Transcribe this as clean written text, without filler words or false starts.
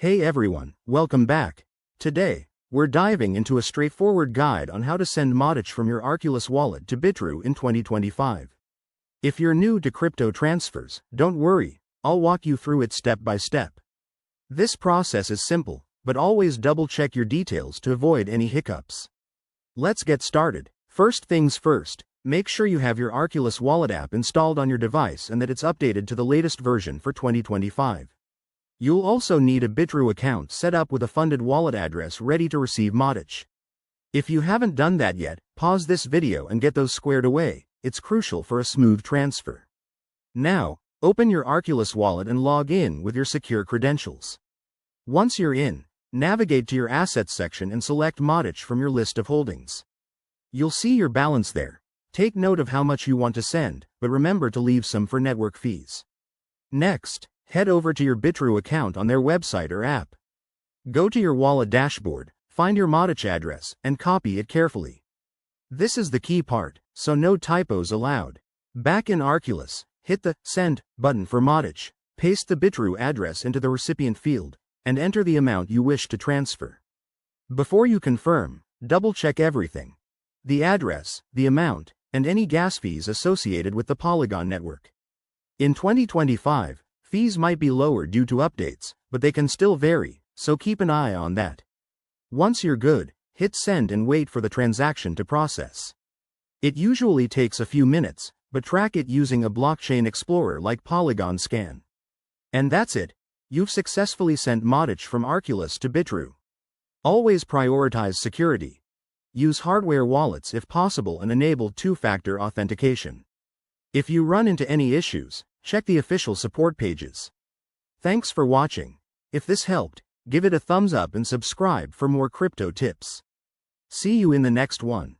Hey everyone, welcome back. Today, we're diving into a straightforward guide on how to send MATIC from your Arculus wallet to Bitrue in 2025. If you're new to crypto transfers, don't worry, I'll walk you through it step by step. This process is simple, but always double-check your details to avoid any hiccups. Let's get started. First things first, make sure you have your Arculus Wallet app installed on your device and that it's updated to the latest version for 2025. You'll also need a Bitrue account set up with a funded wallet address ready to receive MATIC. If you haven't done that yet, pause this video and get those squared away. It's crucial for a smooth transfer. Now, open your Arculus wallet and log in with your secure credentials. Once you're in, navigate to your Assets section and select MATIC from your list of holdings. You'll see your balance there. Take note of how much you want to send, but remember to leave some for network fees. Next, head over to your Bitrue account on their website or app. Go to your wallet dashboard, find your MATIC address, and copy it carefully. This is the key part, so no typos allowed. Back in Arculus, hit the Send button for MATIC, paste the Bitrue address into the recipient field, and enter the amount you wish to transfer. Before you confirm, double-check everything: the address, the amount, and any gas fees associated with the Polygon network. In 2025, fees might be lower due to updates, but they can still vary, so keep an eye on that. Once you're good, hit send and wait for the transaction to process. It usually takes a few minutes, but track it using a blockchain explorer like Polygon Scan. And that's it. You've successfully sent MATIC from Arculus to Bitrue. Always prioritize security. Use hardware wallets if possible and enable two-factor authentication. If you run into any issues, check the official support pages. Thanks for watching. If this helped, give it a thumbs up and subscribe for more crypto tips. See you in the next one.